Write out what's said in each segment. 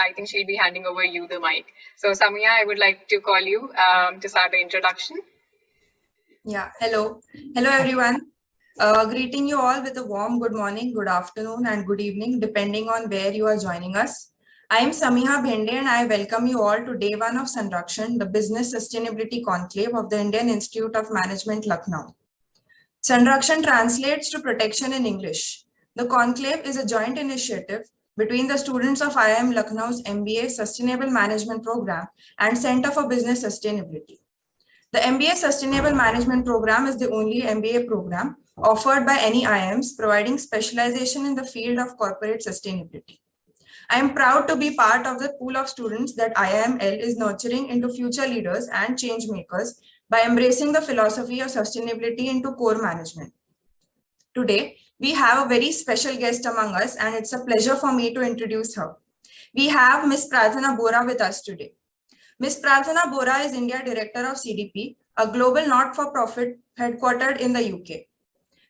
I think she'll be handing over you the mic. So Samia, I would like to call you to start the introduction. Yeah, hello. Hello, everyone. Greeting you all with a warm good morning, good afternoon, and good evening, depending on where you are joining us. I am Samiha Bhende, and I welcome you all to day one of Sanrakshan, the Business Sustainability Conclave of the Indian Institute of Management, Lucknow. Sanrakshan translates to protection in English. The conclave is a joint initiative between the students of IIM Lucknow's MBA Sustainable Management Program and Center for Business Sustainability. The MBA Sustainable Management Program is the only MBA program offered by any IIMs providing specialization in the field of corporate sustainability. I am proud to be part of the pool of students that IIML is nurturing into future leaders and change makers by embracing the philosophy of sustainability into core management. Today, we have a very special guest among us, and it's a pleasure for me to introduce her. We have Ms. Prarthana Borah with us today. Ms. Prarthana Borah is India Director of CDP, a global not-for-profit headquartered in the UK.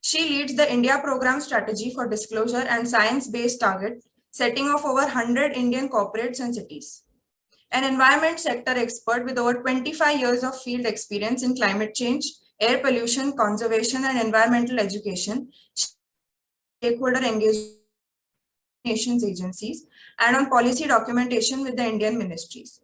She leads the India Program Strategy for Disclosure and Science-Based Target setting of over 100 Indian corporates and cities. An environment sector expert with over 25 years of field experience in climate change, air pollution, conservation, and environmental education, stakeholder engagement nations agencies, and on policy documentation with the Indian ministries.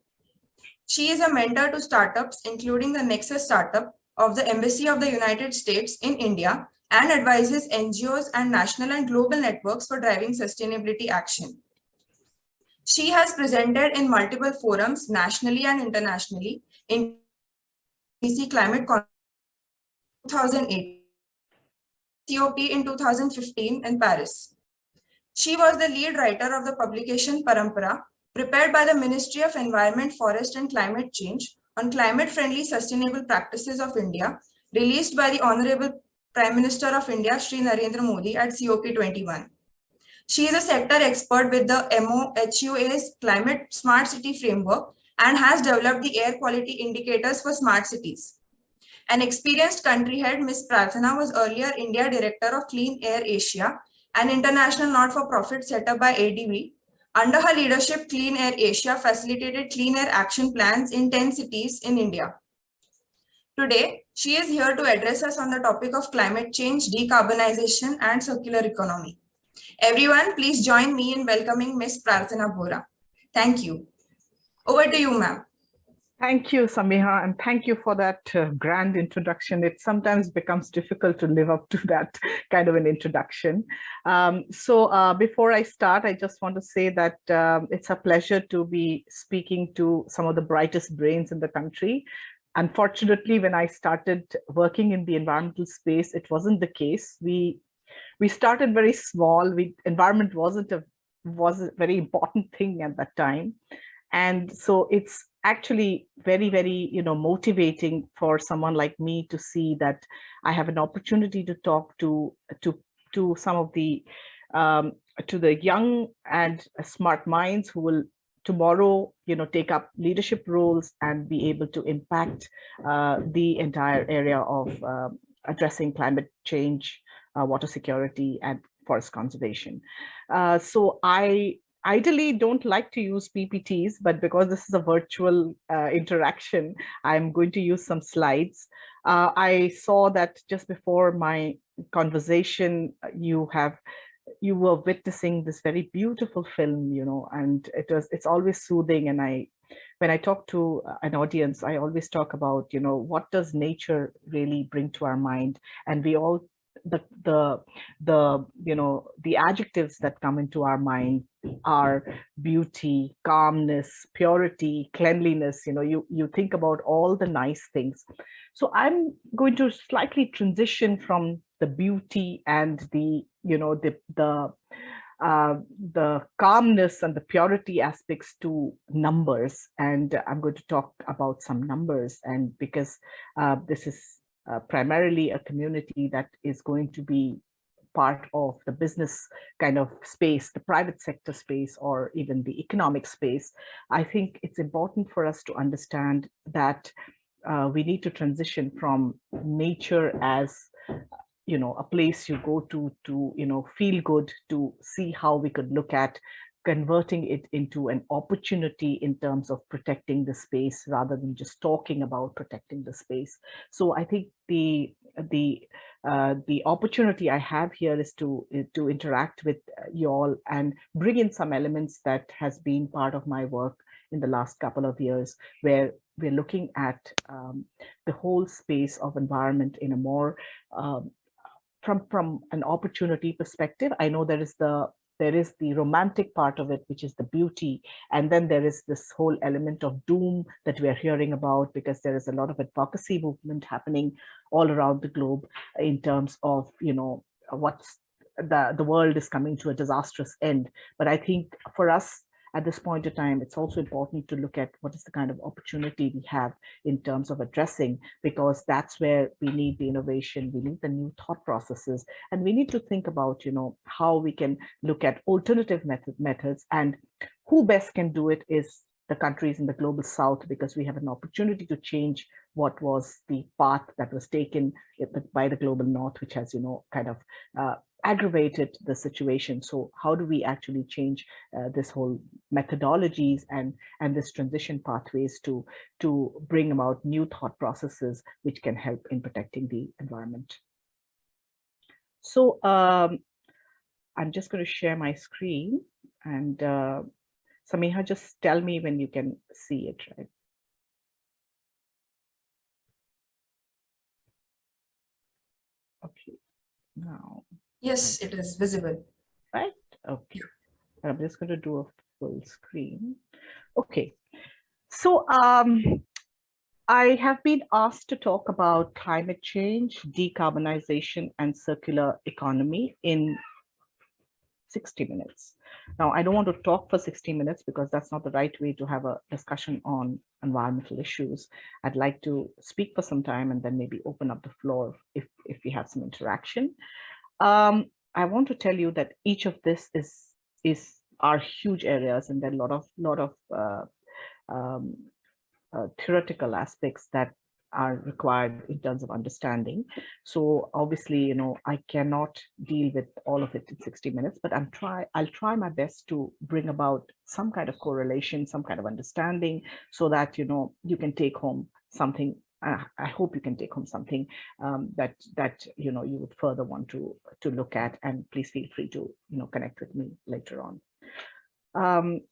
She is a mentor to startups, including the Nexus startup of the Embassy of the United States in India, and advises NGOs and national and global networks for driving sustainability action. She has presented in multiple forums nationally and internationally, in Climate 2008, COP in 2015 in Paris. She was the lead writer of the publication Parampara, prepared by the Ministry of Environment, Forest and Climate Change on climate-friendly sustainable practices of India, released by the Honorable Prime Minister of India, Shri Narendra Modi at COP21. She is a sector expert with the MOHUA's Climate Smart City Framework and has developed the air quality indicators for smart cities. An experienced country head, Ms. Prarthana was earlier India Director of Clean Air Asia, an international not-for-profit set up by ADB. Under her leadership, Clean Air Asia facilitated clean air action plans in 10 cities in India. Today, she is here to address us on the topic of climate change, decarbonization, and circular economy. Everyone, please join me in welcoming Ms. Prarthana Borah. Thank you. Over to you, ma'am. Thank you, Samiha, and thank you for that grand introduction. It sometimes becomes difficult to live up to that kind of an introduction. Before I start, I just want to say that it's a pleasure to be speaking to some of the brightest brains in the country. Unfortunately, when I started working in the environmental space, it wasn't the case. We started very small. Environment was a very important thing at that time. And so it's actually very, very, motivating for someone like me to see that I have an opportunity to talk to some of the to the young and smart minds who will tomorrow, take up leadership roles and be able to impact the entire area of addressing climate change, water security, and forest conservation. So I ideally don't like to use PPTs, but because this is a virtual interaction, I'm going to use some slides. I saw that just before my conversation, you were witnessing this very beautiful film, and it's always soothing. And when I talk to an audience, I always talk about, what does nature really bring to our mind? And we all, the adjectives that come into our mind are beauty, calmness, purity, cleanliness. You think about all the nice things. So I'm going to slightly transition from the beauty and the calmness and the purity aspects to numbers, and I'm going to talk about some numbers. And because this is primarily a community that is going to be part of the business kind of space, the private sector space, or even the economic space, I think it's important for us to understand that we need to transition from nature as a place you go to feel good, to see how we could look at converting it into an opportunity in terms of protecting the space rather than just talking about protecting the space. So I think the opportunity I have here is to interact with you all and bring in some elements that has been part of my work in the last couple of years, where we're looking at the whole space of environment in a more from an opportunity perspective. I know there is the romantic part of it, which is the beauty. And then there is this whole element of doom that we are hearing about, because there is a lot of advocacy movement happening all around the globe in terms of, what's the world is coming to a disastrous end. But I think for us at this point in time, it's also important to look at what is the kind of opportunity we have in terms of addressing, because that's where we need the innovation, we need the new thought processes, and we need to think about, how we can look at alternative methods, and who best can do it is the countries in the global south, because we have an opportunity to change what was the path that was taken by the global north, which has, kind of aggravated the situation. So how do we actually change this whole methodologies and this transition pathways to bring about new thought processes which can help in protecting the environment? So I'm just going to share my screen, and Samiha, just tell me when you can see it, right? Okay, now. Yes, it is visible. Right, okay. I'm just going to do a full screen. Okay, so I have been asked to talk about climate change, decarbonization, and circular economy in 60 minutes. Now, I don't want to talk for 60 minutes because that's not the right way to have a discussion on environmental issues. I'd like to speak for some time and then maybe open up the floor if we have some interaction. I want to tell you that each of this are huge areas, and there are a lot of theoretical aspects that are required in terms of understanding. So obviously, I cannot deal with all of it in 60 minutes, but I'll try my best to bring about some kind of correlation, some kind of understanding, so that, you can take home something. I hope you can take home something that you would further want to look at, and please feel free to connect with me later on.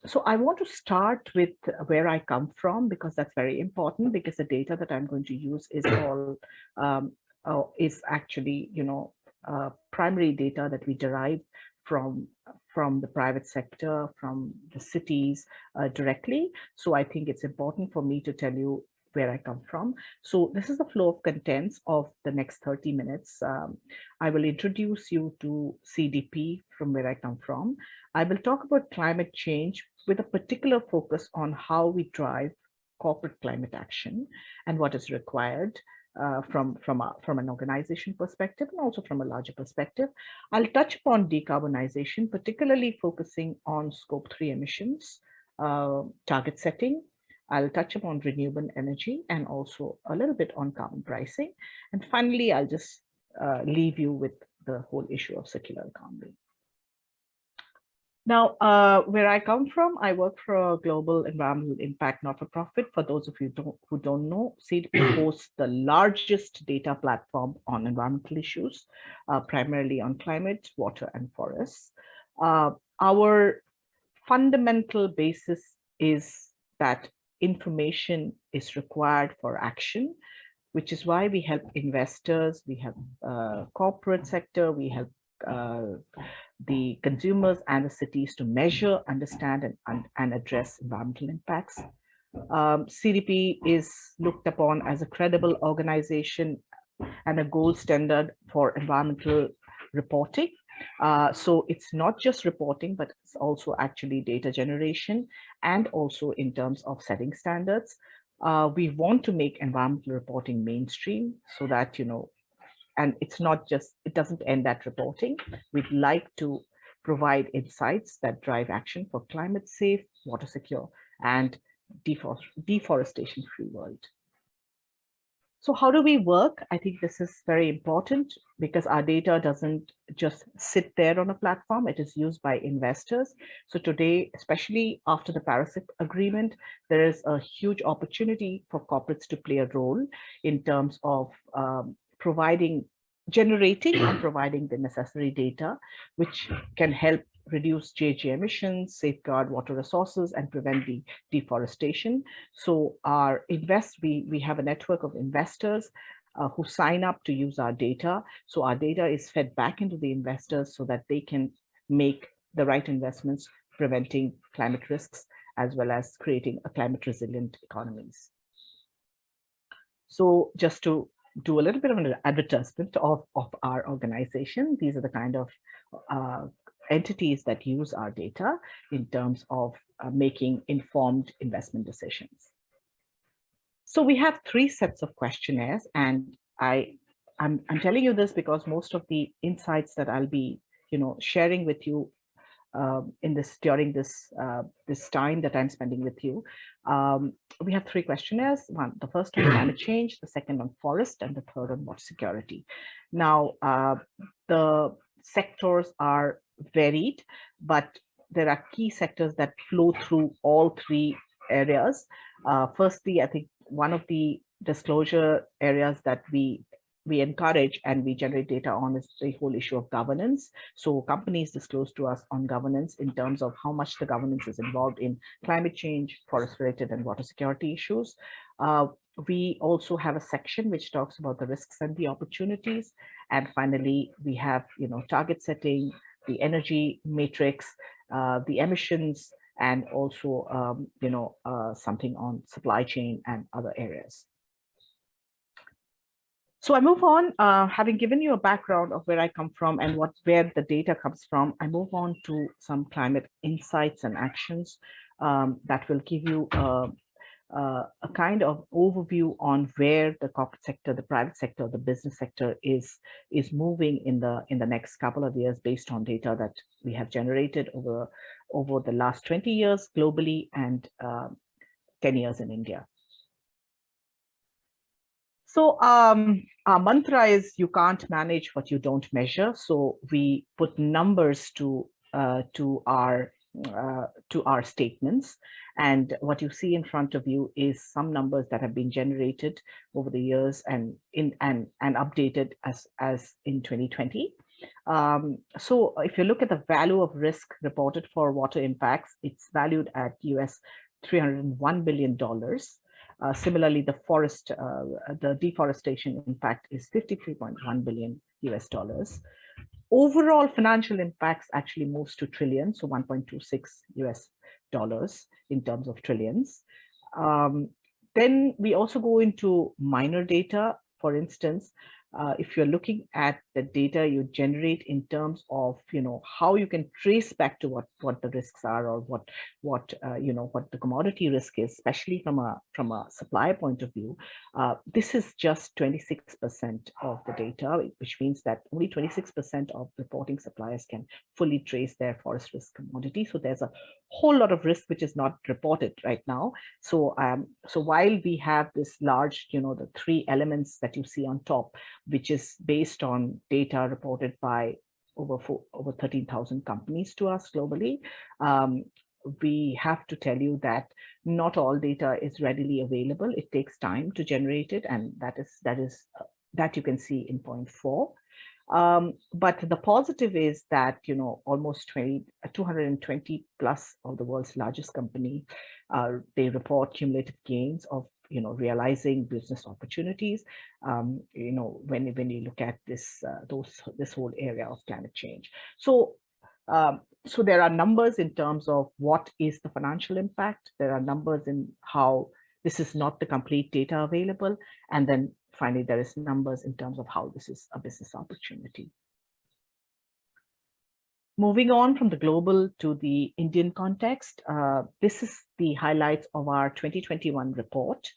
So I want to start with where I come from, because that's very important, because the data that I'm going to use is all is actually primary data that we derive from the private sector, from the cities directly. So I think it's important for me to tell you where I come from. So this is the flow of contents of the next 30 minutes. I will introduce you to CDP, from where I come from. I will talk about climate change with a particular focus on how we drive corporate climate action and what is required from an organization perspective, and also from a larger perspective. I'll touch upon decarbonization, particularly focusing on Scope 3 emissions, target setting. I'll touch upon renewable energy, and also a little bit on carbon pricing. And finally, I'll just leave you with the whole issue of circular economy. Now, where I come from, I work for a global environmental impact not-for-profit. For those of you who don't know, CDP hosts the largest data platform on environmental issues, primarily on climate, water, and forests. Our fundamental basis is that information is required for action, which is why we help investors, we help corporate sector, we help the consumers and the cities to measure, understand, and address environmental impacts. CDP is looked upon as a credible organization and a gold standard for environmental reporting. So it's not just reporting, but it's also actually data generation, and also in terms of setting standards. We want to make environmental reporting mainstream, so that, and it's not just, it doesn't end at reporting. We'd like to provide insights that drive action for climate safe, water secure, and deforestation free world. So how do we work? I think this is very important because our data doesn't just sit there on a platform, it is used by investors. So today, especially after the Paris Agreement, there is a huge opportunity for corporates to play a role in terms of generating and providing the necessary data, which can help reduce GHG emissions, safeguard water resources, and prevent the deforestation. So we have a network of investors who sign up to use our data. So our data is fed back into the investors so that they can make the right investments, preventing climate risks, as well as creating a climate resilient economies. So just to do a little bit of an advertisement of our organization, these are the kind of entities that use our data in terms of making informed investment decisions. So we have 3 sets of questionnaires, and I'm telling you this because most of the insights that I'll be sharing with you during this time that I'm spending with you. We have 3 questionnaires. The first on climate change, the second on forest, and the third on water security. Now, the sectors are varied, but there are key sectors that flow through all 3 areas. Firstly, I think one of the disclosure areas that we encourage and we generate data on is the whole issue of governance. So companies disclose to us on governance in terms of how much the governance is involved in climate change, forest-related and water security issues. We also have a section which talks about the risks and the opportunities. And finally, we have target setting, the energy matrix, the emissions, and also something on supply chain and other areas. So I move on, having given you a background of where I come from and where the data comes from, I move on to some climate insights and actions that will give you a kind of overview on where the corporate sector, the private sector, the business sector is moving in the next couple of years based on data that we have generated over the last 20 years globally and 10 years in India. So our mantra is you can't manage what you don't measure. So we put numbers to our statements, and what you see in front of you is some numbers that have been generated over the years and updated as in 2020. So if you look at the value of risk reported for water impacts, it's valued at US $301 billion. Similarly, the deforestation impact is $53.1 billion US. Overall financial impacts actually moves to trillions, so 1.26 US dollars in terms of trillions. Then we also go into minor data. For instance, if you're looking at the data you generate in terms of how you can trace back to what the risks are, or what the commodity risk is, especially from a supplier point of view, this is just 26% of the data, which means that only 26% of reporting suppliers can fully trace their forest risk commodity. So there's a whole lot of risk which is not reported right now. So while we have this large, the 3 elements that you see on top, which is based on data reported by over 13,000 companies to us globally, we have to tell you that not all data is readily available. It takes time to generate it, and that you can see in point 4. But the positive is that almost 220 plus of the world's largest company, they report cumulative gains of realizing business opportunities. When you look at this whole area of climate change. So there are numbers in terms of what is the financial impact. There are numbers in how this is not the complete data available, and then finally there is numbers in terms of how this is a business opportunity. Moving on from the global to the Indian context, this is the highlights of our 2021 report.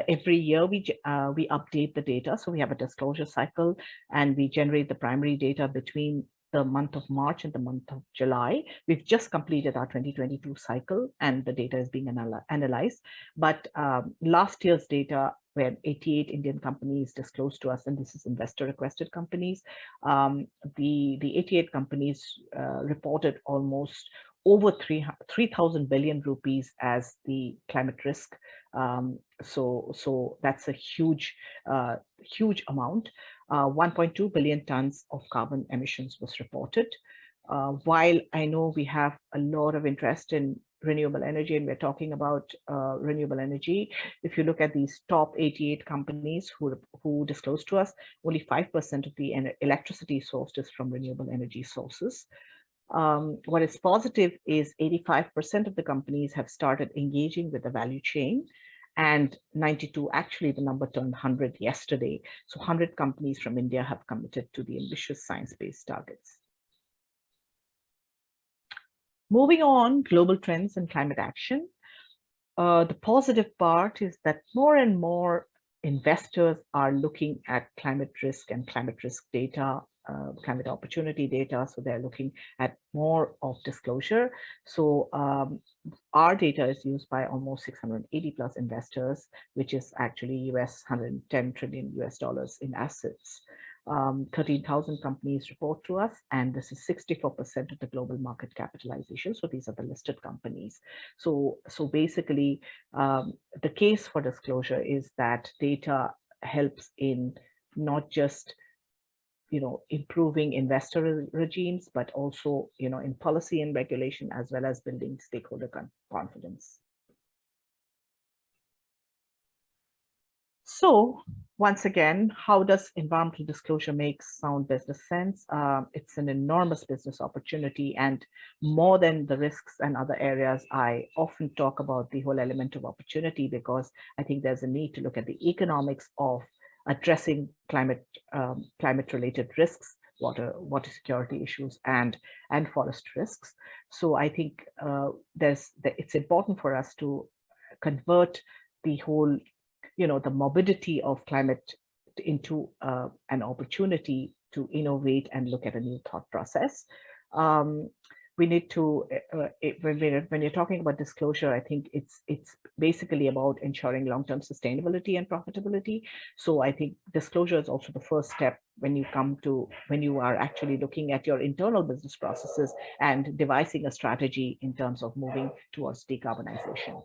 Every year we update the data. So we have a disclosure cycle, and we generate the primary data between the month of March and the month of July. We've just completed our 2022 cycle, and the data is being analyzed. But last year's data where 88 Indian companies disclosed to us, and this is investor requested companies. The 88 companies reported almost over 3,000 billion rupees as the climate risk. So that's a huge amount. 1.2 billion tons of carbon emissions was reported. While I know we have a lot of interest in renewable energy, and we're talking about renewable energy, if you look at these top 88 companies who disclose to us, only 5% of the electricity sourced is from renewable energy sources. What is positive is 85% of the companies have started engaging with the value chain, and 92, actually the number turned 100 yesterday. So 100 companies from India have committed to the ambitious science-based targets. Moving on, global trends and climate action. The positive part is that more and more investors are looking at climate risk and climate risk data, climate opportunity data. So they're looking at more of disclosure. So our data is used by almost 680 plus investors, which is actually $110 trillion in assets. 13,000 companies report to us, and this is 64% of the global market capitalization. So these are the listed companies. So basically, the case for disclosure is that data helps in not just improving investor regimes, but also in policy and regulation, as well as building stakeholder confidence. So once again, how does environmental disclosure make sound business sense? It's an enormous business opportunity, and more than the risks and other areas, I often talk about the whole element of opportunity, because I think there's a need to look at the economics of addressing climate-related risks, water security issues, and forest risks. So I think it's important for us to convert the whole the morbidity of climate into an opportunity to innovate and look at a new thought process. We need to, when you're talking about disclosure, I think it's basically about ensuring long-term sustainability and profitability. So I think disclosure is also the first step when you are actually looking at your internal business processes and devising a strategy in terms of moving towards decarbonization.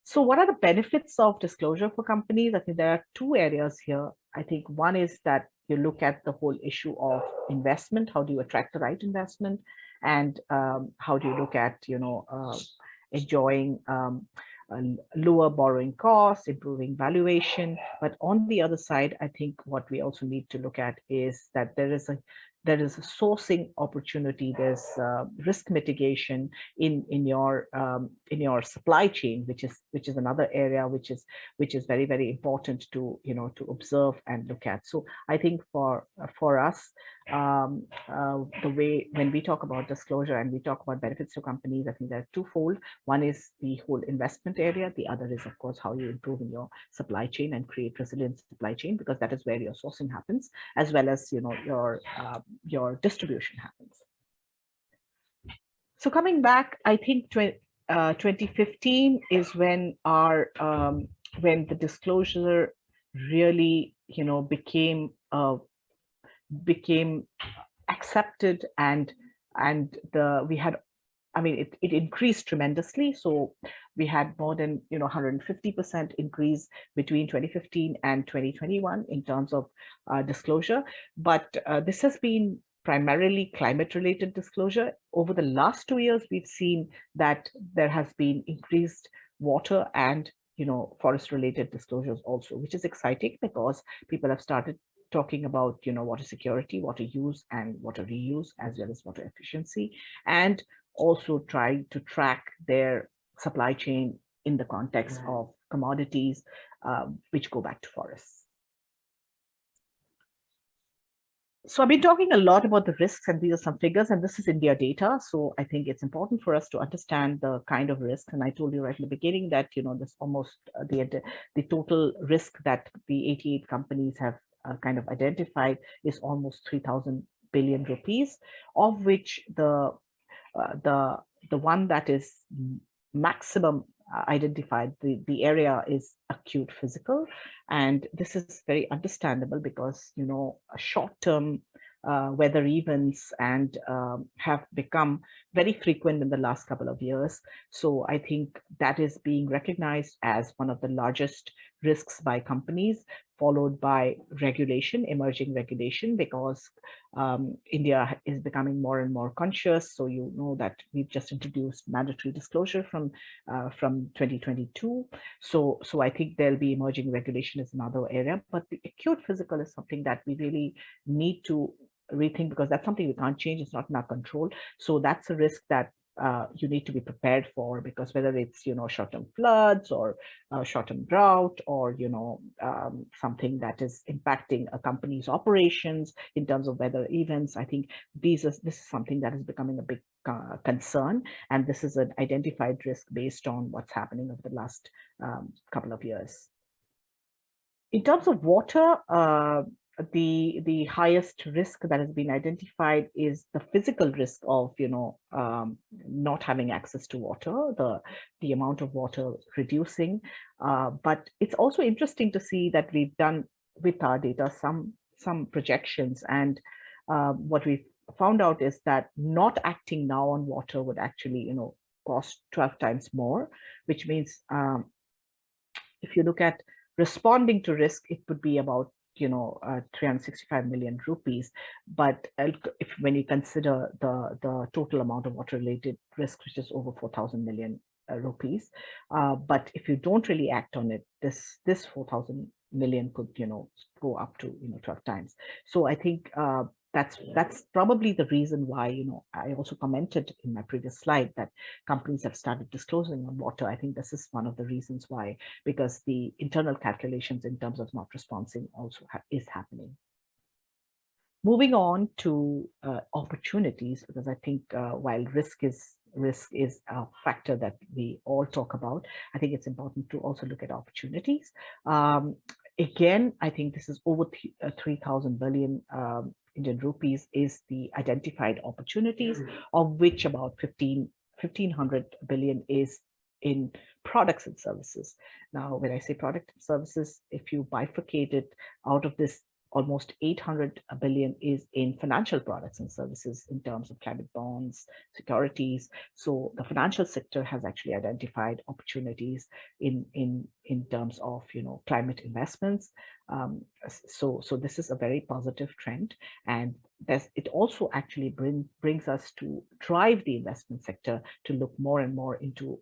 So what are the benefits of disclosure for companies? I think there are two areas here. I think one is that you look at the whole issue of investment. How do you attract the right investment? And how do you look at, enjoying lower borrowing costs, improving valuation? But on the other side, I think what we also need to look at is that there is a sourcing opportunity. There's risk mitigation in your supply chain, which is another area which is very, very important to to observe and look at. So I think for us, the way when we talk about disclosure and we talk about benefits to companies, I think they're twofold. One is the whole investment area. The other is, of course, how you improve in your supply chain and create resilient supply chain, because that is where your sourcing happens, as well as your distribution happens. So coming back, I think 2015 is when when the disclosure really became accepted, and it increased tremendously. So we had more than 150% increase between 2015 and 2021 in terms of disclosure. But this has been primarily climate-related disclosure. Over the last 2 years, we've seen that there has been increased water and forest-related disclosures also, which is exciting, because people have started talking about water security, water use, and water reuse, as well as water efficiency, and also try to track their supply chain in the context of commodities which go back to forests. So I've been talking a lot about the risks, and these are some figures, and this is India data. So I think it's important for us to understand the kind of risk. And I told you right in the beginning that this almost the total risk that the 88 companies have kind of identified is almost 3,000 billion rupees, of which the one that is maximum identified the area is acute physical, and this is very understandable because short-term weather events and have become very frequent in the last couple of years. So I think that is being recognized as one of the largest risks by companies, followed by regulation, emerging regulation, because India is becoming more and more conscious. So you know that we've just introduced mandatory disclosure from 2022. So I think there'll be emerging regulation is another area, but the acute physical is something that we really need to rethink, because that's something we can't change. It's not in our control. So that's a risk that you need to be prepared for, because whether it's short-term floods or short-term drought, or something that is impacting a company's operations in terms of weather events, I think this is something that is becoming a big concern, and this is an identified risk based on what's happening over the last couple of years. In terms of water, the highest risk that has been identified is the physical risk of not having access to water, the amount of water reducing. But it's also interesting to see that we've done with our data some projections, and what we found out is that not acting now on water would actually cost 12 times more, which means if you look at responding to risk, it would be about 365 million rupees. But when you consider the total amount of water related risk, which is over 4,000 million rupees, but if you don't really act on it, this 4,000 million could go up to 12 times. So I think that's probably the reason why I also commented in my previous slide that companies have started disclosing on water. I think this is one of the reasons why, because the internal calculations in terms of not responding also is happening. Moving on to opportunities, because I think while risk is a factor that we all talk about, I think it's important to also look at opportunities. Again, I think this is over 3,000 billion Indian rupees is the identified opportunities, of which about 1,500 billion is in products and services. Now, when I say product and services, if you bifurcate it, out of this, almost 800 billion is in financial products and services in terms of climate bonds, securities. So the financial sector has actually identified opportunities in terms of climate investments. So this is a very positive trend, and it also actually brings us to drive the investment sector to look more and more into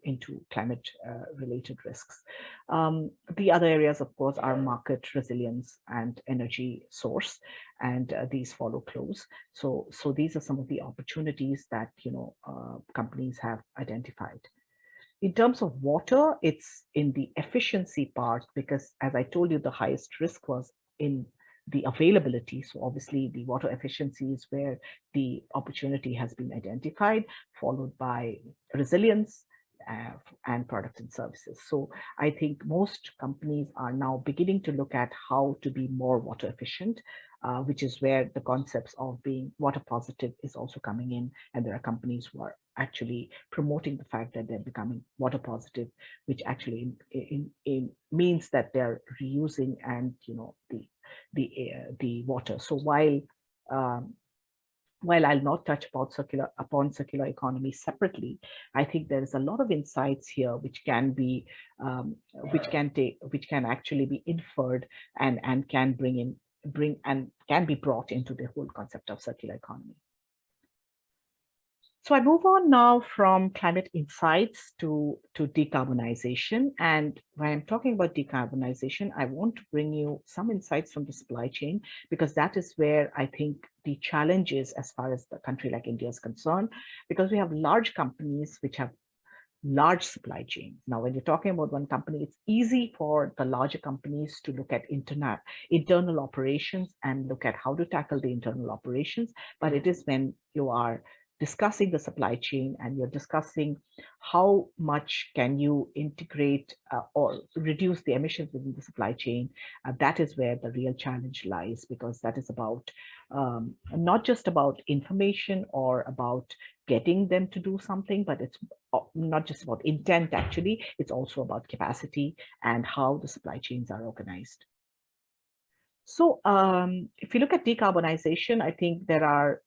climate related risks. The other areas, of course, are market resilience and energy source, and these follow close. So these are some of the opportunities that companies have identified. In terms of water, it's in the efficiency part, because as I told you, the highest risk was in the availability. So obviously the water efficiency is where the opportunity has been identified, followed by resilience and products and services. So I think most companies are now beginning to look at how to be more water efficient, which is where the concepts of being water positive is also coming in. And there are companies who are actually promoting the fact that they're becoming water positive, which actually means that they're reusing and the water. So while I'll not touch upon circular economy separately, I think there is a lot of insights here which can be, which can actually be inferred and can can be brought into the whole concept of circular economy. So I move on now from climate insights to decarbonization. And when I'm talking about decarbonization, I want to bring you some insights from the supply chain, because that is where I think the challenge is as far as the country like India is concerned, because we have large companies which have large supply chain. Now, when you're talking about one company, it's easy for the larger companies to look at internal operations and look at how to tackle the internal operations. But it is when you are discussing the supply chain and you're discussing how much can you integrate or reduce the emissions within the supply chain, that is where the real challenge lies, because that is about not just about information or about getting them to do something, but it's not just about intent, actually, it's also about capacity and how the supply chains are organized. So if you look at decarbonization, I think there are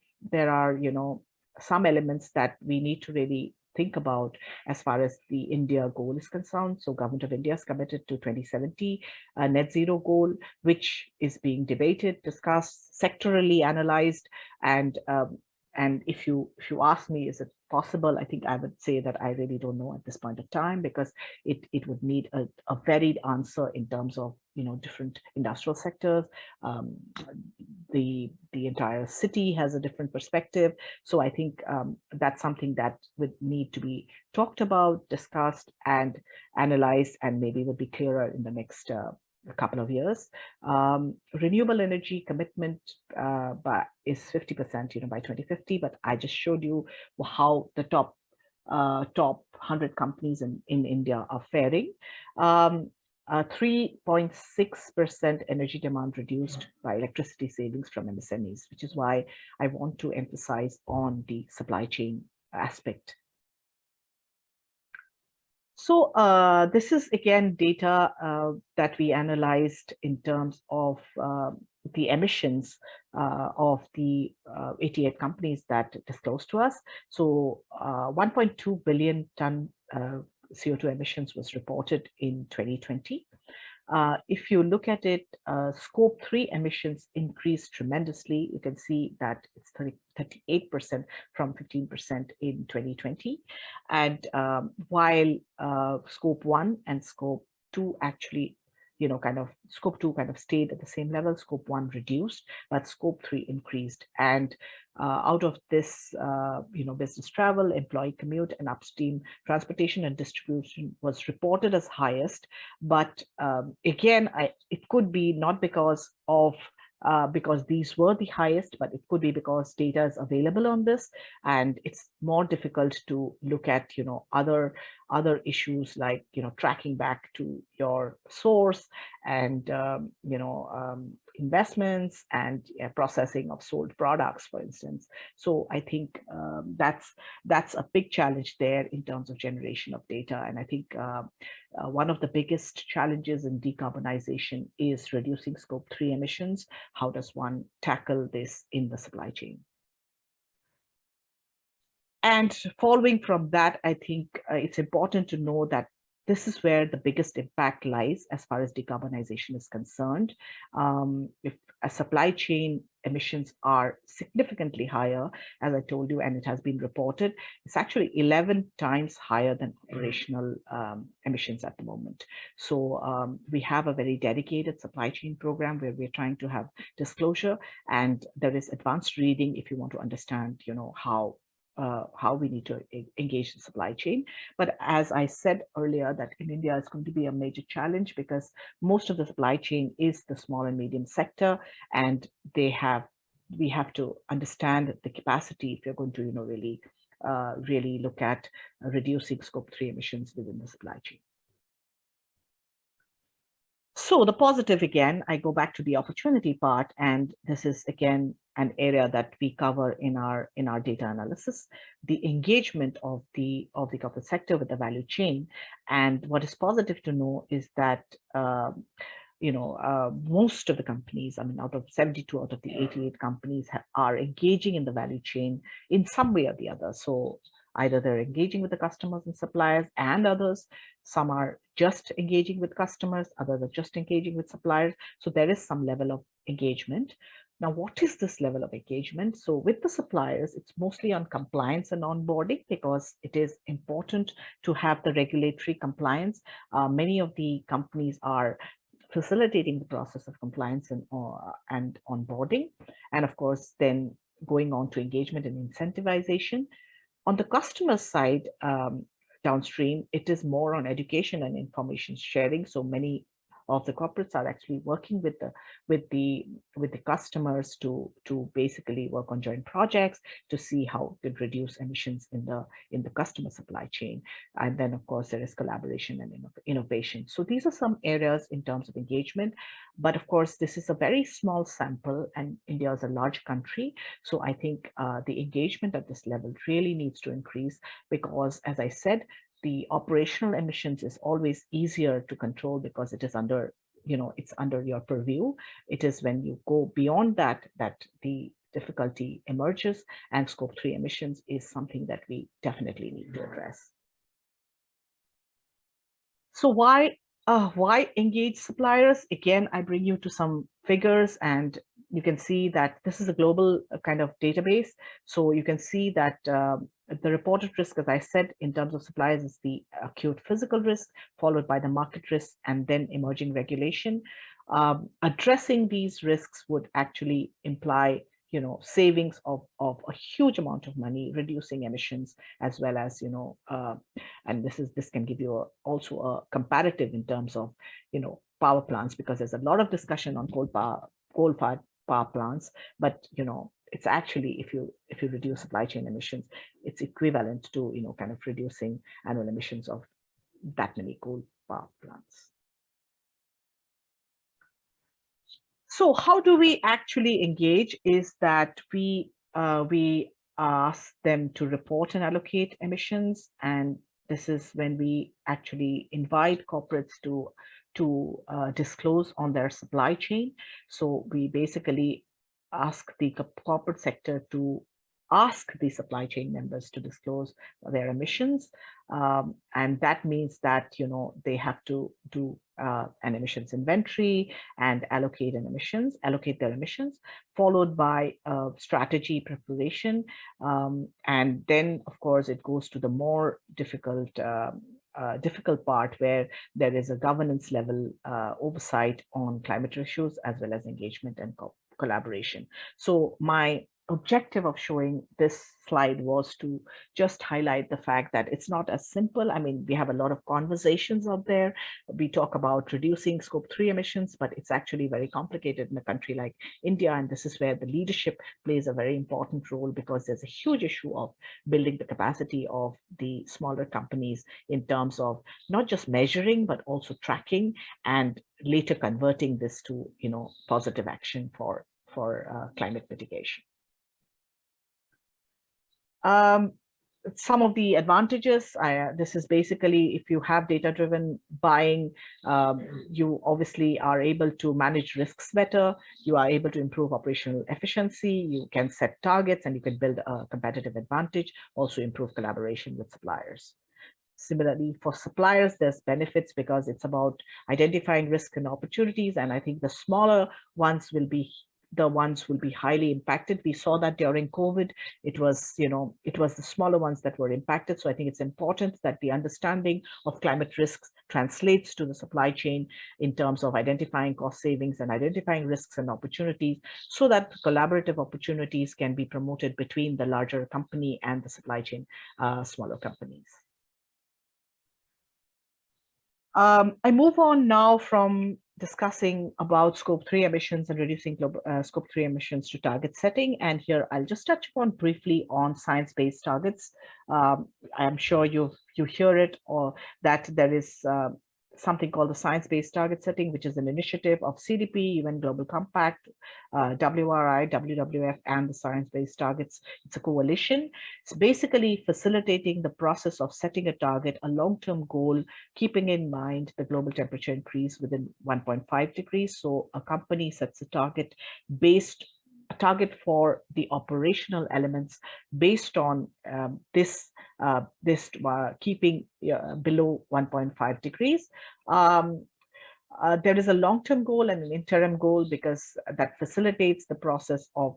some elements that we need to really think about as far as the India goal is concerned. So Government of India is committed to 2070 net zero goal, which is being debated, discussed, sectorally analyzed, and if you ask me, is it possible? I think I would say that I really don't know at this point of time, because it would need a varied answer in terms of different industrial sectors. The entire city has a different perspective. So I think that's something that would need to be talked about, discussed, and analyzed, and maybe would be clearer in the next couple of years. Renewable energy commitment is 50%, by 2050. But I just showed you how the top 100 companies in India are faring. 3.6% energy demand reduced by electricity savings from MSMEs, which is why I want to emphasize on the supply chain aspect. So this is again data that we analyzed in terms of the emissions of the 88 companies that disclosed to us. So 1.2 billion ton CO2 emissions was reported in 2020. If you look at it, scope 3 emissions increased tremendously. You can see that it's 38% from 15% in 2020. And while scope 1 and scope 2 actually, scope 2 kind of stayed at the same level, scope 1 reduced, but scope 3 increased. And out of this, business travel, employee commute, and upstream transportation and distribution was reported as highest. But again, it could be not because of because these were the highest, but it could be because data is available on this, and it's more difficult to look at other issues like tracking back to your source and investments and processing of sold products, for instance. So I think that's a big challenge there in terms of generation of data. And I think one of the biggest challenges in decarbonization is reducing scope 3 emissions. How does one tackle this in the supply chain? And following from that, I think it's important to know that this is where the biggest impact lies as far as decarbonization is concerned. If a supply chain emissions are significantly higher, as I told you, and it has been reported, it's actually 11 times higher than operational emissions at the moment. So we have a very dedicated supply chain program where we're trying to have disclosure, and there is advanced reading if you want to understand, how we need to engage the supply chain. But as I said earlier, that in India is going to be a major challenge because most of the supply chain is the small and medium sector, and we have to understand the capacity if you're going to really look at reducing scope 3 emissions within the supply chain. So the positive, again, I go back to the opportunity part, and this is again an area that we cover in our data analysis, the engagement of the corporate sector with the value chain. And what is positive to know is that most of the companies, out of 72 out of the 88 companies are engaging in the value chain in some way or the other. So either they're engaging with the customers and suppliers and others. Some are just engaging with customers, others are just engaging with suppliers. So there is some level of engagement. Now, what is this level of engagement? So with the suppliers, it's mostly on compliance and onboarding because it is important to have the regulatory compliance. Many of the companies are facilitating the process of compliance and onboarding. And of course, then going on to engagement and incentivization. On the customer side, downstream, it is more on education and information sharing. So many of the corporates are actually working with the customers to basically work on joint projects to see how to reduce emissions in the customer supply chain. And then, of course, there is collaboration and innovation. So these are some areas in terms of engagement. But of course, this is a very small sample, and India is a large country. So I think the engagement at this level really needs to increase because, as I said, the operational emissions is always easier to control because it is under, it's under your purview. It is when you go beyond that the difficulty emerges, and scope 3 emissions is something that we definitely need to address. So why engage suppliers? Again, I bring you to some figures, and you can see that this is a global kind of database. So you can see that the reported risk, as I said, in terms of suppliers is the acute physical risk, followed by the market risk, and then emerging regulation. Addressing these risks would actually imply savings of a huge amount of money, reducing emissions, as well as, and this can give you also a comparative in terms of, power plants, because there's a lot of discussion on coal-fired power plants, but, it's actually, if you reduce supply chain emissions, it's equivalent to, kind of reducing annual emissions of that many coal power plants. So how do we actually engage is that we ask them to report and allocate emissions. And this is when we actually invite corporates to disclose on their supply chain. So we basically ask the corporate sector to ask the supply chain members to disclose their emissions. And that means that, they have to do an emissions inventory and allocate their emissions, followed by strategy preparation. And then, of course, it goes to the more difficult part where there is a governance level oversight on climate issues, as well as engagement and collaboration. So my objective of showing this slide was to just highlight the fact that it's not as simple. I mean, we have a lot of conversations out there. We talk about reducing scope 3 emissions, but it's actually very complicated in a country like India. And this is where the leadership plays a very important role, because there's a huge issue of building the capacity of the smaller companies in terms of not just measuring, but also tracking and later converting this to, positive action for climate mitigation. Some of the advantages, this is basically, if you have data-driven buying, you obviously are able to manage risks better. You are able to improve operational efficiency. You can set targets and you can build a competitive advantage, also improve collaboration with suppliers. Similarly, for suppliers, there's benefits because it's about identifying risks and opportunities. And I think the smaller ones will be highly impacted. We saw that during COVID, it was the smaller ones that were impacted. So I think it's important that the understanding of climate risks translates to the supply chain in terms of identifying cost savings and identifying risks and opportunities, so that collaborative opportunities can be promoted between the larger company and the supply chain, smaller companies. I move on now from discussing about scope 3 emissions and reducing global scope 3 emissions to target setting. And here I'll just touch upon briefly on science-based targets. I'm sure you hear it, or that there is something called the science-based target setting, which is an initiative of CDP, UN Global Compact, WRI, WWF, and the science-based targets. It's a coalition. It's basically facilitating the process of setting a target, a long-term goal, keeping in mind the global temperature increase within 1.5 degrees. So a company sets a target for the operational elements based on keeping below 1.5 degrees. There is a long-term goal and an interim goal, because that facilitates the process of,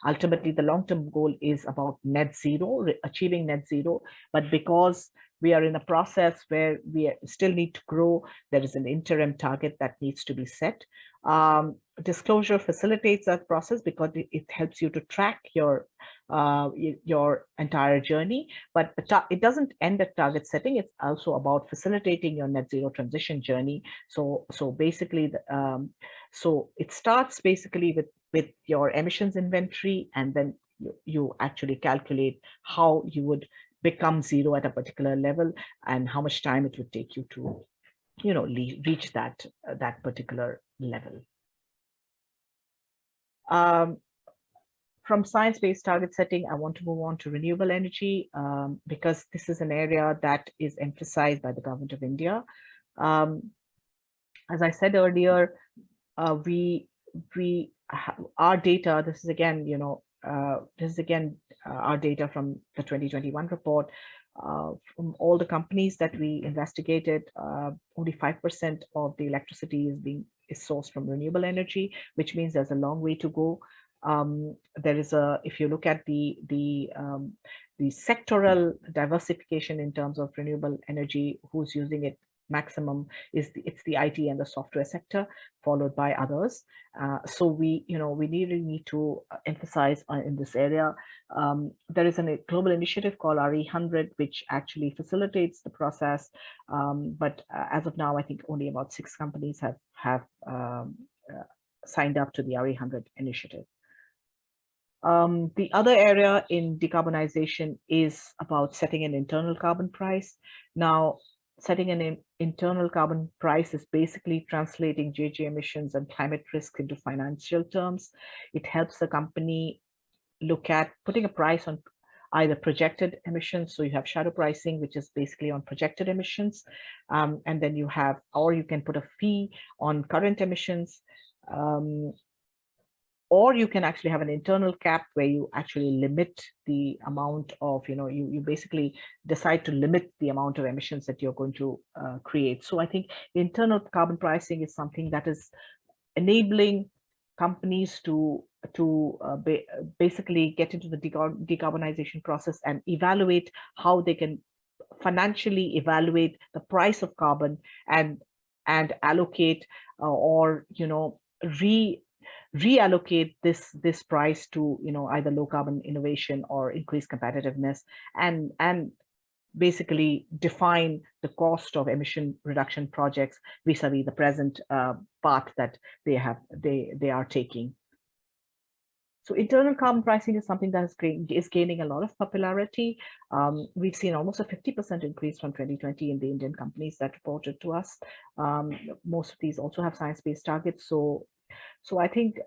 ultimately the long-term goal is about net zero, achieving net zero. But because we are in a process where we still need to grow, there is an interim target that needs to be set. Disclosure facilitates that process because it helps you to track your your entire journey. But it doesn't end at target setting. It's also about facilitating your net zero transition journey. So basically, so it starts basically with your emissions inventory, and then you actually calculate how you would become zero at a particular level and how much time it would take you to, reach that particular level. From science-based target setting, I want to move on to renewable energy, because this is an area that is emphasized by the government of India. As I said earlier, our data, this is again, our data from the 2021 report. From all the companies that we investigated, only 5% of the electricity is sourced from renewable energy, which means there's a long way to go. If you look at the sectoral diversification in terms of renewable energy, who's using it maximum it's the IT and the software sector, followed by others. So we really need to emphasize in this area. There is a global initiative called RE100, which actually facilitates the process. But as of now, I think only about 6 companies have signed up to the RE100 initiative. The other area in decarbonization is about setting an internal carbon price. Now, setting an internal carbon price is basically translating GHG emissions and climate risk into financial terms. It helps the company look at putting a price on either projected emissions. So you have shadow pricing, which is basically on projected emissions. And then you can put a fee on current emissions. Or you can actually have an internal cap where you actually limit the amount of, you basically decide to limit the amount of emissions that you're going to create. So I think internal carbon pricing is something that is enabling companies to basically get into the decarbonization process and evaluate how they can financially evaluate the price of carbon and allocate or reallocate this price to either low carbon innovation or increased competitiveness, and basically define the cost of emission reduction projects vis-a-vis the present path that they are taking. So internal carbon pricing is something that is gaining a lot of popularity. We've seen almost a 50% increase from 2020 in the Indian companies that reported to us. Most of these also have science-based targets. So I think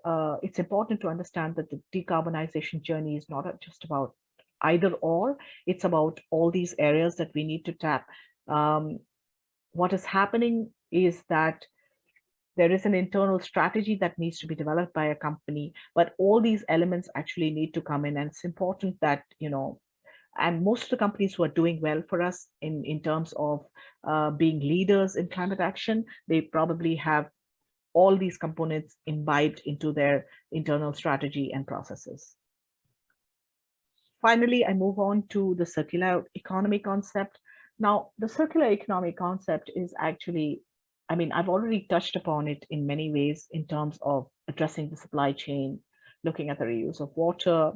it's important to understand that the decarbonization journey is not just about either or, it's about all these areas that we need to tap. What is happening is that there is an internal strategy that needs to be developed by a company, but all these elements actually need to come in. And it's important that, and most of the companies who are doing well for us in terms of being leaders in climate action, they probably have all these components imbibed into their internal strategy and processes. Finally, I move on to the circular economy concept. Now, the circular economy concept is actually, I've already touched upon it in many ways in terms of addressing the supply chain, looking at the reuse of water,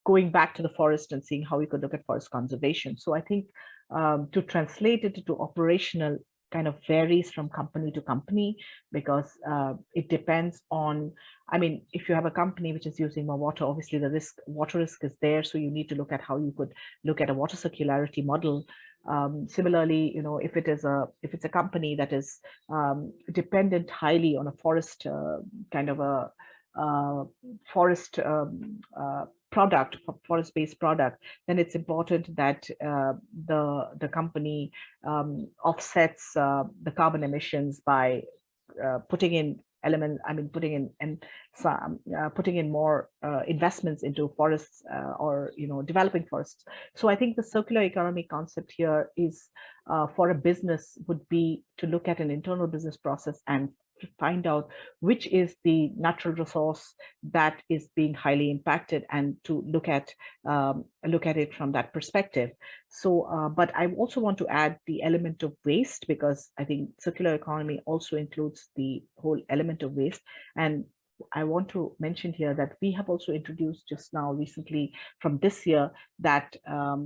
going back to the forest and seeing how we could look at forest conservation. So I think to translate it into operational kind of varies from company to company, because it depends on, if you have a company which is using more water, obviously the water risk is there. So you need to look at how you could look at a water circularity model. Similarly, if it's a company that is dependent highly on a forest kind of a forest product, forest-based product, then it's important that the company offsets the carbon emissions by putting in more investments into forests or developing forests. So I think the circular economy concept here is for a business would be to look at an internal business process and to find out which is the natural resource that is being highly impacted, and to look at it from that perspective. So, but I also want to add the element of waste, because I think circular economy also includes the whole element of waste. And I want to mention here that we have also introduced just now recently from this year that a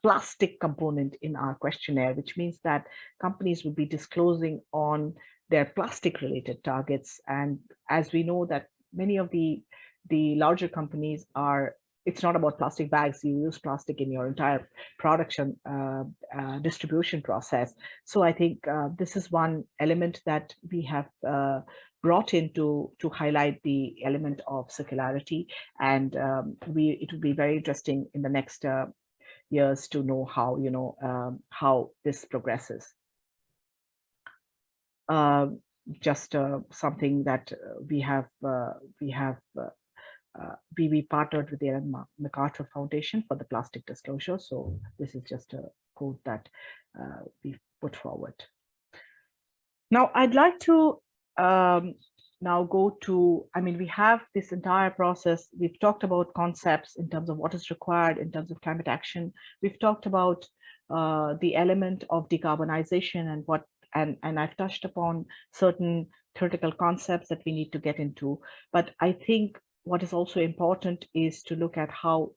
plastic component in our questionnaire, which means that companies will be disclosing on their plastic related targets. And as we know that many of the larger companies are, it's not about plastic bags, you use plastic in your entire production distribution process. So I think this is one element that we have brought in to highlight the element of circularity, and it will be very interesting in the next years to know how this progresses. Just something that we partnered with the Ellen MacArthur Foundation for the plastic disclosure. So this is just a code that we put forward. Now I'd like to now go to, we have this entire process. We've talked about concepts in terms of what is required in terms of climate action. We've talked about the element of decarbonization and I've touched upon certain theoretical concepts that we need to get into. But I think what is also important is to look at how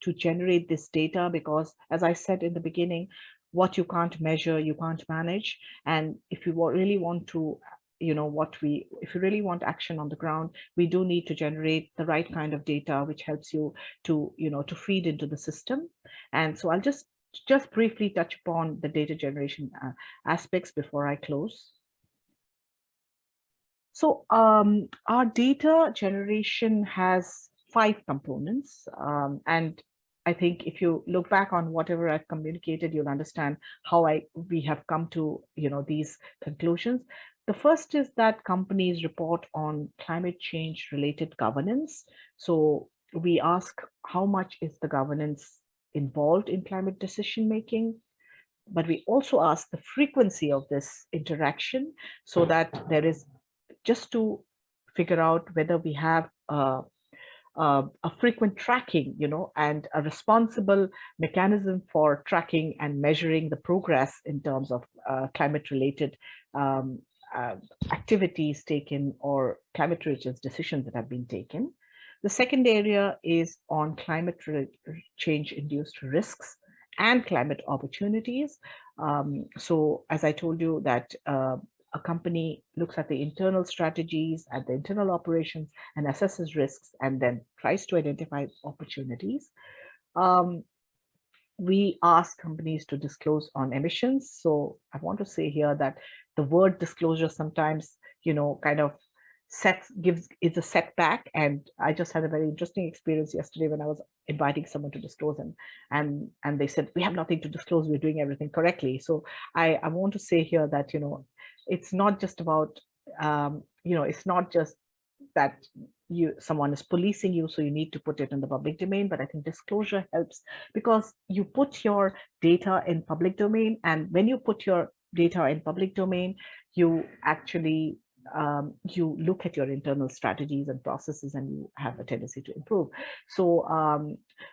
to generate this data, because as I said in the beginning, what you can't measure, you can't manage. And if you really want to, if you really want action on the ground, we do need to generate the right kind of data, which helps you to, to feed into the system. And so I'll just briefly touch upon the data generation aspects before I close. So our data generation has 5 components. And I think if you look back on whatever I've communicated, you'll understand how we have come to these conclusions. The first is that companies report on climate change related governance. So we ask how much is the governance involved in climate decision making, but we also ask the frequency of this interaction, so that there is, just to figure out whether we have a frequent tracking, and a responsible mechanism for tracking and measuring the progress in terms of climate-related activities taken or climate-related decisions that have been taken. The second area is on climate change-induced risks and climate opportunities. So as I told you that a company looks at the internal strategies, at the internal operations, and assesses risks, and then tries to identify opportunities. We ask companies to disclose on emissions. So I want to say here that the word disclosure sometimes, kind of is a setback. And I just had a very interesting experience yesterday when I was inviting someone to disclose, and they said, we have nothing to disclose, we're doing everything correctly. So I want to say here that, it's not just about, it's not just that someone is policing you, so you need to put it in the public domain. But I think disclosure helps, because you put your data in public domain, and when you put your data in public domain, you actually you look at your internal strategies and processes, and you have a tendency to improve. So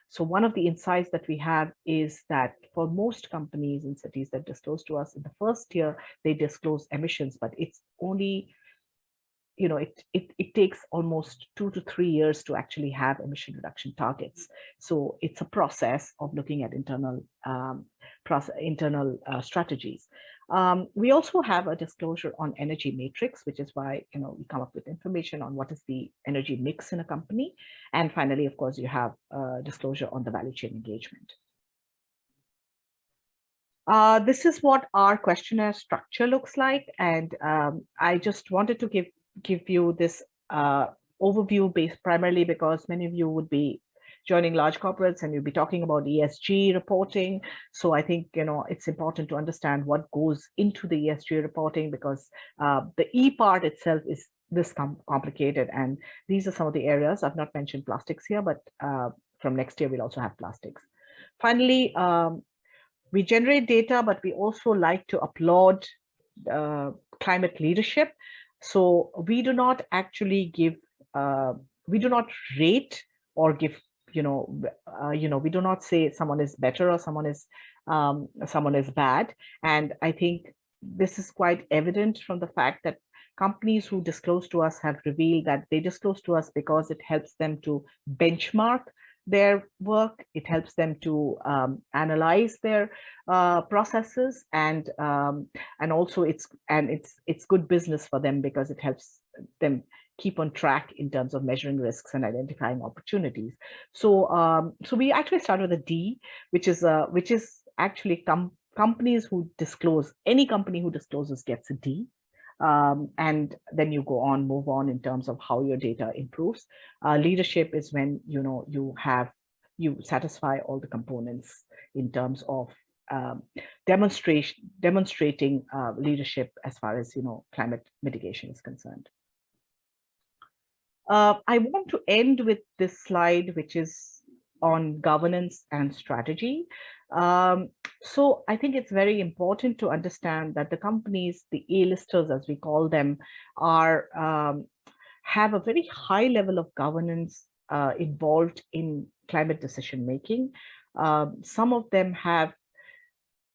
so one of the insights that we have is that for most companies and cities that disclose to us, in the first year they disclose emissions, but it's only, it takes almost 2 to 3 years to actually have emission reduction targets. So it's a process of looking at internal strategies. We also have a disclosure on energy matrix, which is why we come up with information on what is the energy mix in a company. And finally, of course, you have disclosure on the value chain engagement. This is what our questionnaire structure looks like, and I just wanted to give you this overview based primarily because many of you would be joining large corporates and you'll be talking about ESG reporting. So I think, it's important to understand what goes into the ESG reporting, because the E part itself is this complicated. And these are some of the areas. I've not mentioned plastics here, but from next year, we'll also have plastics. Finally, we generate data, but we also like to applaud climate leadership. So we do not actually give, we do not rate or give, we do not say someone is better or someone is bad. And I think this is quite evident from the fact that companies who disclose to us have revealed that they disclose to us because it helps them to benchmark their work. It helps them to analyze their processes, and also it's good business for them because it helps them keep on track in terms of measuring risks and identifying opportunities. So so we actually start with a D, which is actually companies who disclose. Any company who discloses gets a D. And then you move on in terms of how your data improves. Leadership is when you satisfy all the components in terms of demonstrating leadership as far as climate mitigation is concerned. I want to end with this slide, which is on governance and strategy. So I think it's very important to understand that the companies, the A-listers as we call them, have a very high level of governance involved in climate decision making. Some of them have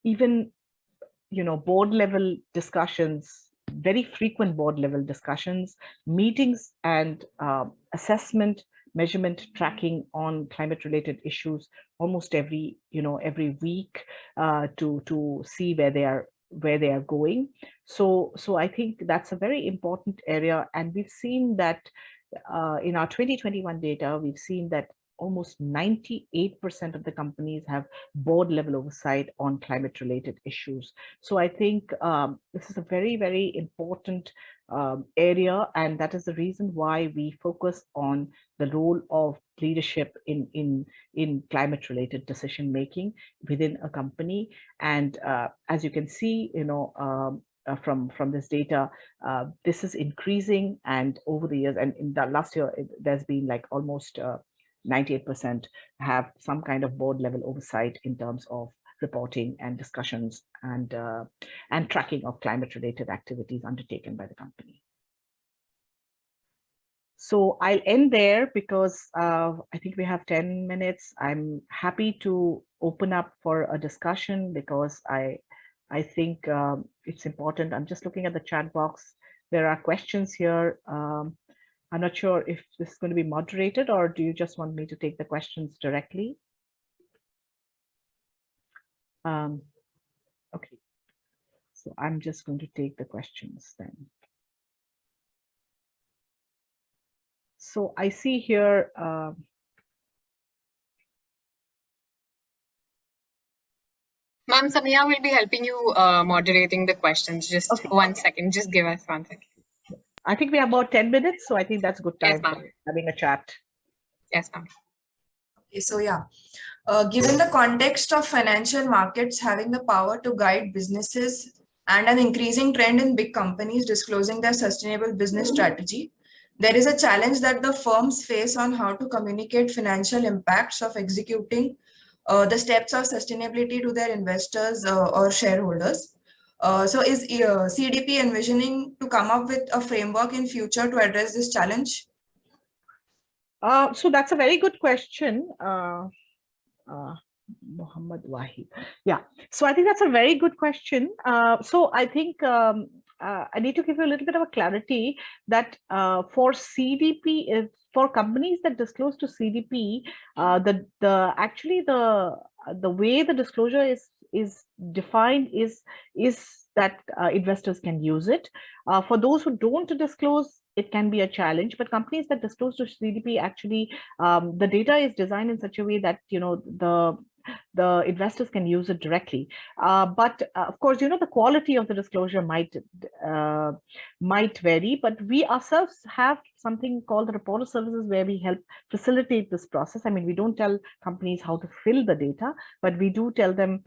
even board level discussions, very frequent board level discussions, meetings, and assessment, measurement, tracking on climate related issues almost every week to see where they are going. So I think that's a very important area, and we've seen that in our 2021 data, we've seen that almost 98% of the companies have board level oversight on climate related issues. So I think this is a very, very important area, and that is the reason why we focus on the role of leadership in climate related decision making within a company. And as you can see, from this data, this is increasing, and over the years, and in the last year, there's been like almost 98% have some kind of board level oversight in terms of reporting and discussions and tracking of climate related activities undertaken by the company. So I'll end there because I think we have 10 minutes. I'm happy to open up for a discussion because I think it's important. I'm just looking at the chat box. There are questions here. I'm not sure if this is going to be moderated, or do you just want me to take the questions directly? Okay, so I'm just going to take the questions then. So I see here, Ma'am, Samia will be helping you moderating the questions. Just okay. 1 second, just give us 1 second. I think we have about 10 minutes, so I think that's good time yes, for having a chat. Yes, ma'am. Okay, so yeah, given the context of financial markets having the power to guide businesses and an increasing trend in big companies disclosing their sustainable business strategy, there is a challenge that the firms face on how to communicate financial impacts of executing the steps of sustainability to their investors or shareholders. So is CDP envisioning to come up with a framework in future to address this challenge? So that's a very good question, Muhammad Wahid. Yeah, so I think that's a very good question. So I think I need to give you a little bit of a clarity that for CDP, for companies that disclose to CDP, actually the way the disclosure is defined is that investors can use it. For those who don't disclose, it can be a challenge, but companies that disclose to CDP, actually the data is designed in such a way that the investors can use it directly. But of course, the quality of the disclosure might vary, but we ourselves have something called the reporter services where we help facilitate this process. I mean, we don't tell companies how to fill the data, but we do tell them,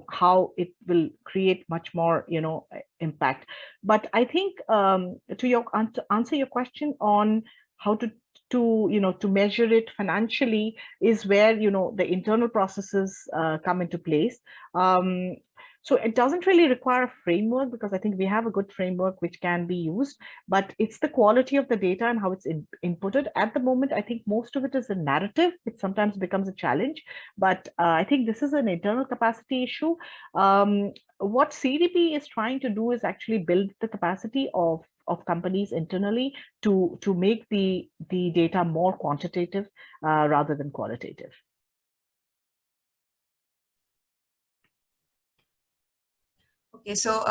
how it will create much more, impact. But I think to answer your question on how to measure it financially is where the internal processes come into place. So it doesn't really require a framework because I think we have a good framework which can be used, but it's the quality of the data and how it's inputted. At the moment, I think most of it is a narrative. It sometimes becomes a challenge, but I think this is an internal capacity issue. What CDP is trying to do is actually build the capacity of of companies internally to make the data more quantitative rather than qualitative. Okay, so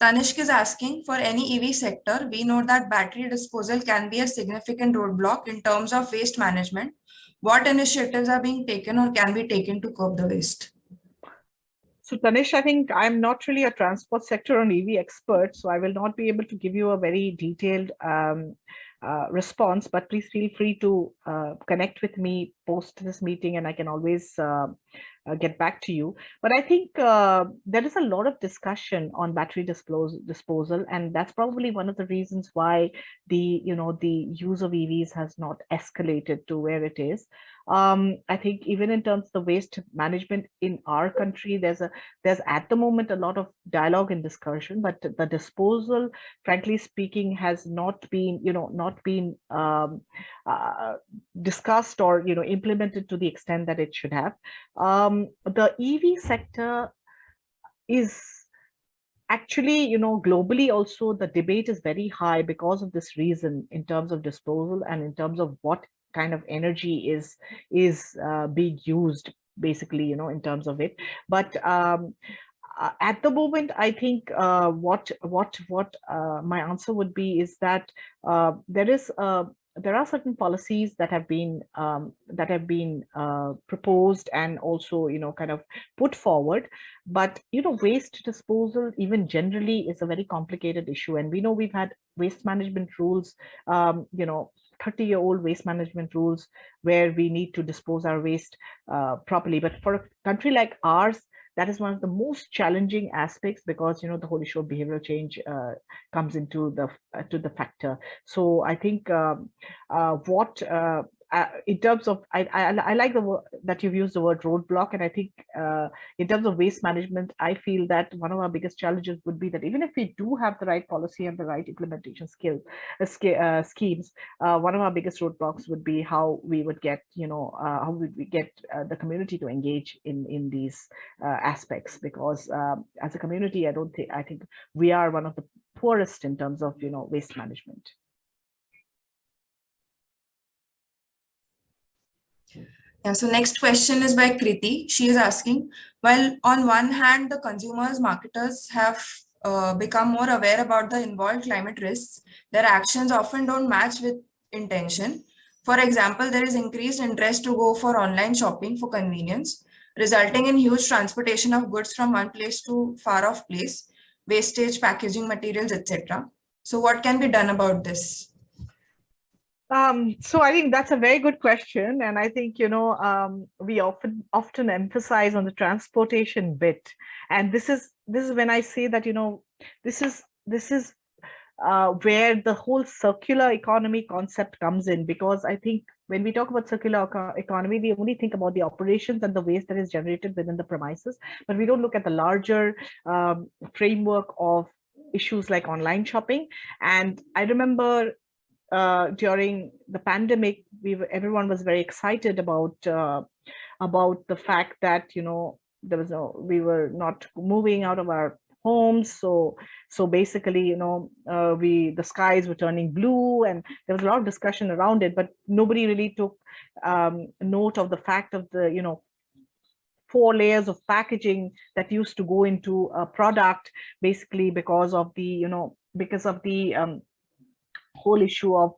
Tanishk is asking, for any EV sector, we know that battery disposal can be a significant roadblock in terms of waste management. What initiatives are being taken or can be taken to curb the waste? So Tanish, I think I'm not really a transport sector or an EV expert, so I will not be able to give you a very detailed response, but please feel free to connect with me post this meeting and I can always get back to you. But I think there is a lot of discussion on battery disposal, and that's probably one of the reasons why the use of EVs has not escalated to where it is. I think even in terms of the waste management in our country, there's at the moment a lot of dialogue and discussion, but the disposal, frankly speaking, has not been discussed or implemented to the extent that it should have. The EV sector is actually, globally also the debate is very high because of this reason in terms of disposal and in terms of what kind of energy is being used, basically, in terms of it. But at the moment, I think what my answer would be is that there are certain policies that have been proposed and also kind of put forward, but waste disposal even generally is a very complicated issue, and we know we've had waste management rules, 30-year-old waste management rules where we need to dispose our waste properly. But for a country like ours, that is one of the most challenging aspects because the whole issue of behavioral change comes into the factor. So I think in terms of, I like the word that you've used, the word roadblock, and I think in terms of waste management, I feel that one of our biggest challenges would be that even if we do have the right policy and the right implementation schemes, one of our biggest roadblocks would be how we would get, how would we get the community to engage in these aspects, because as a community, I think we are one of the poorest in terms of waste management. Yeah, so next question is by Kriti. She is asking, while on one hand, the consumers, marketers have become more aware about the involved climate risks, their actions often don't match with intention. For example, there is increased interest to go for online shopping for convenience, resulting in huge transportation of goods from one place to far off place, wastage, packaging materials, etc. So what can be done about this? So I think that's a very good question, and I think we often emphasize on the transportation bit, and this is when I say that this is where the whole circular economy concept comes in, because I think when we talk about circular economy, we only think about the operations and the waste that is generated within the premises, but we don't look at the larger framework of issues like online shopping. And I remember during the pandemic, everyone was very excited about the fact that we were not moving out of our homes, so basically the skies were turning blue, and there was a lot of discussion around it, but nobody really took note of the fact of the 4 layers of packaging that used to go into a product, basically because of the whole issue of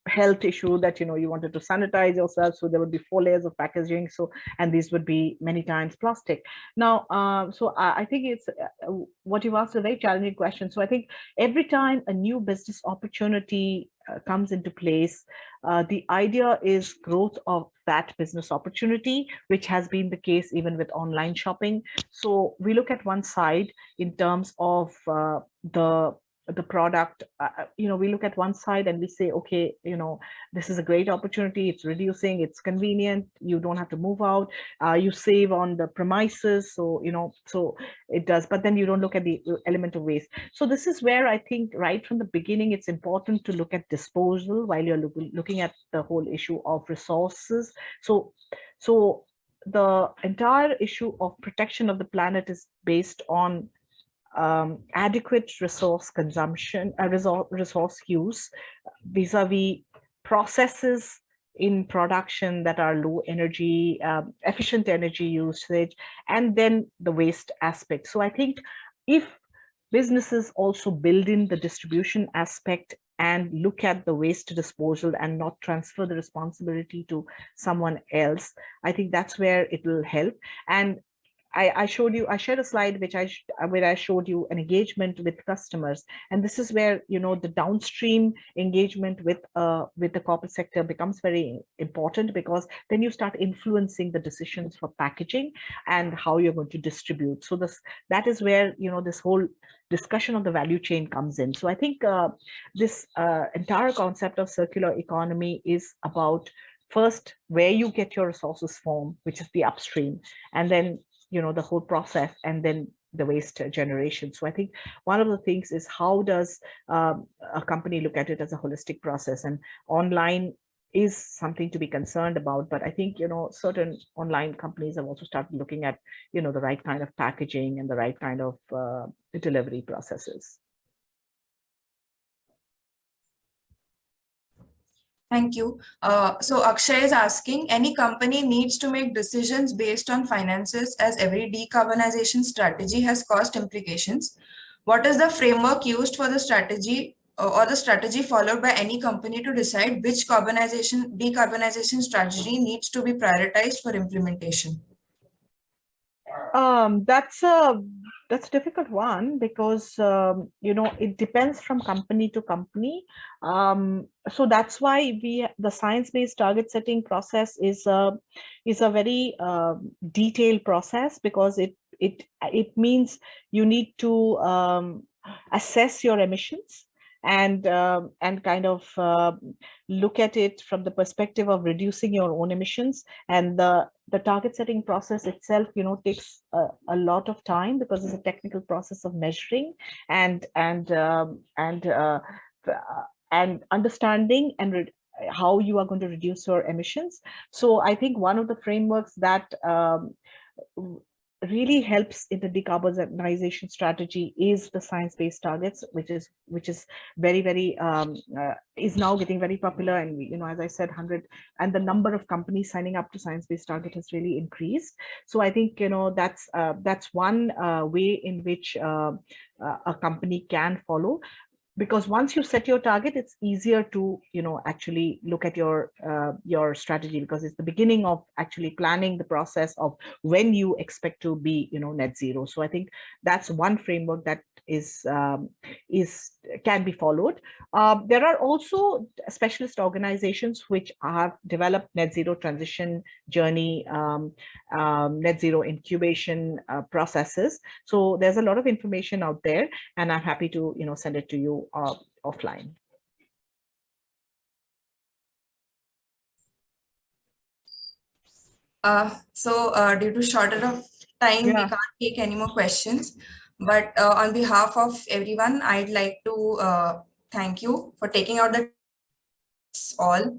health issue, that you wanted to sanitize yourself, so there would be 4 layers of packaging, so, and these would be many times plastic. Now so I think it's what you've asked, a very challenging question. So I think every time a new business opportunity comes into place, the idea is growth of that business opportunity, which has been the case even with online shopping. So we look at one side in terms of the product, we look at one side and we say, okay, this is a great opportunity, it's reducing, it's convenient, you don't have to move out, you save on the premises, so so it does. But then you don't look at the element of waste. So this is where I think right from the beginning it's important to look at disposal while you're looking at the whole issue of resources. So the entire issue of protection of the planet is based on adequate resource consumption, resource use vis-a-vis processes in production that are low energy, efficient energy usage, and then the waste aspect. So I think if businesses also build in the distribution aspect and look at the waste disposal and not transfer the responsibility to someone else, I think that's where it will help. And I shared a slide where I showed you an engagement with customers, and this is where the downstream engagement with the corporate sector becomes very important, because then you start influencing the decisions for packaging and how you're going to distribute. So that is where this whole discussion of the value chain comes in. So I think this entire concept of circular economy is about first where you get your resources from, which is the upstream, and then the whole process, and then the waste generation. So I think one of the things is, how does a company look at it as a holistic process? And online is something to be concerned about, but I think certain online companies have also started looking at the right kind of packaging and the right kind of delivery processes. Thank you. So Akshay is asking, any company needs to make decisions based on finances, as every decarbonization strategy has cost implications. What is the framework used for the strategy or the strategy followed by any company to decide which decarbonization strategy needs to be prioritized for implementation? That's a difficult one, because it depends from company to company. So that's why the science-based target setting process is a very detailed process, because it means you need to assess your emissions and kind of look at it from the perspective of reducing your own emissions. And the target setting process itself takes a lot of time, because it's a technical process of measuring and understanding and how you are going to reduce your emissions. So I think one of the frameworks that really helps in the decarbonization strategy is the science-based targets, which is very, very is now getting very popular. And as I said, 100, and the number of companies signing up to science-based target has really increased. So I think that's one way in which a company can follow. Because once you set your target, it's easier to actually look at your strategy, because it's the beginning of actually planning the process of when you expect to be net zero. So I think that's one framework that can be followed. There are also specialist organizations which have developed net zero transition journey, net zero incubation processes. So there's a lot of information out there, and I'm happy to send it to you offline. Due to shortage of time, we can't take any more questions. But on behalf of everyone, I'd like to thank you for taking out the all.